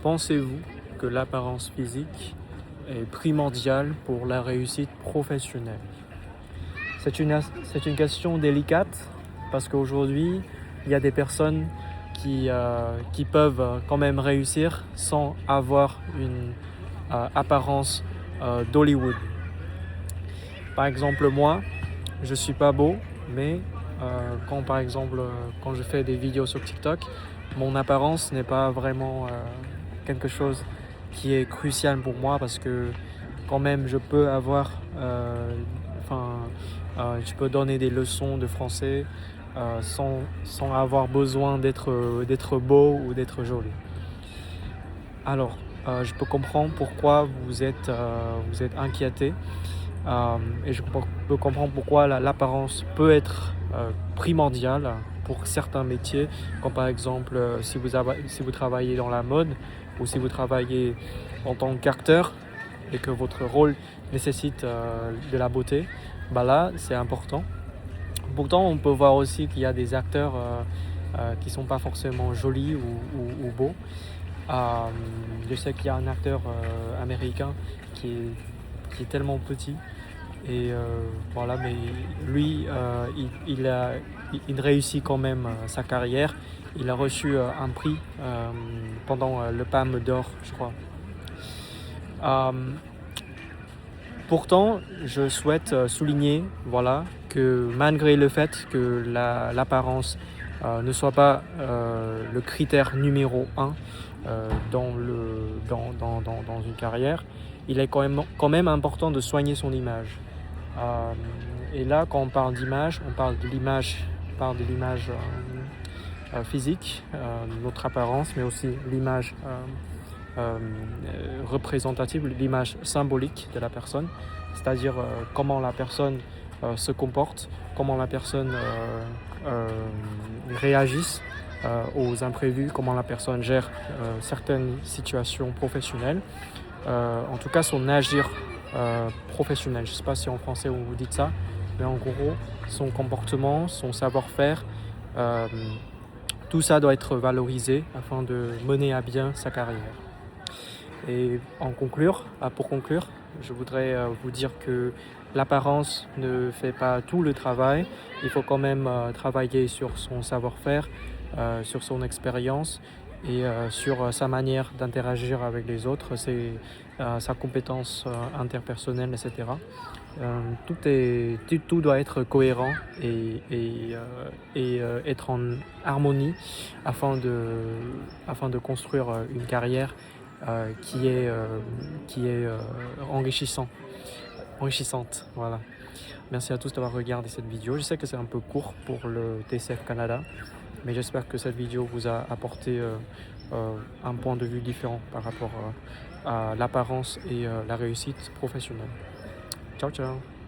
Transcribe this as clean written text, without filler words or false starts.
Pensez-vous que l'apparence physique est primordiale pour la réussite professionnelle? C'est une question délicate parce qu'aujourd'hui, il y a des personnes qui peuvent quand même réussir sans avoir une apparence d'Hollywood. Par exemple, moi, je suis pas beau, mais quand je fais des vidéos sur TikTok, mon apparence n'est pas vraiment quelque chose qui est crucial pour moi parce que quand même je peux je peux donner des leçons de français sans avoir besoin d'être beau ou d'être joli. Alors, je peux comprendre pourquoi vous êtes inquiété. Et je peux comprendre pourquoi l'apparence peut être primordiale pour certains métiers, comme par exemple si vous travaillez dans la mode ou si vous travaillez en tant qu'acteur et que votre rôle nécessite de la beauté, bah là c'est important. Pourtant on peut voir aussi qu'il y a des acteurs qui sont pas forcément jolis ou beaux. Je sais qu'il y a un acteur américain qui est tellement petit et voilà, mais lui il réussit quand même sa carrière. Il a reçu un prix pendant le Palme d'Or, je crois. Pourtant, je souhaite souligner voilà, que malgré le fait que l'apparence ne soit pas le critère numéro un dans une carrière, il est quand même important de soigner son image. Et là, quand on parle d'image, on parle de l'image physique, notre apparence, mais aussi l'image représentative, l'image symbolique de la personne, c'est-à-dire comment la personne se comporte, comment la personne réagit aux imprévus, comment la personne gère certaines situations professionnelles, en tout cas son agir professionnel. Je ne sais pas si en français vous dites ça, mais en gros, son comportement, son savoir-faire, tout ça doit être valorisé afin de mener à bien sa carrière. Et pour conclure, je voudrais vous dire que l'apparence ne fait pas tout le travail. Il faut quand même travailler sur son savoir-faire, sur son expérience et sur sa manière d'interagir avec les autres, sa compétence interpersonnelle, etc. Tout doit être cohérent et être en harmonie afin de construire une carrière qui est enrichissante. Voilà. Merci à tous d'avoir regardé cette vidéo. Je sais que c'est un peu court pour le TCF Canada, mais j'espère que cette vidéo vous a apporté un point de vue différent par rapport à l'apparence et la réussite professionnelle. Ciao, ciao!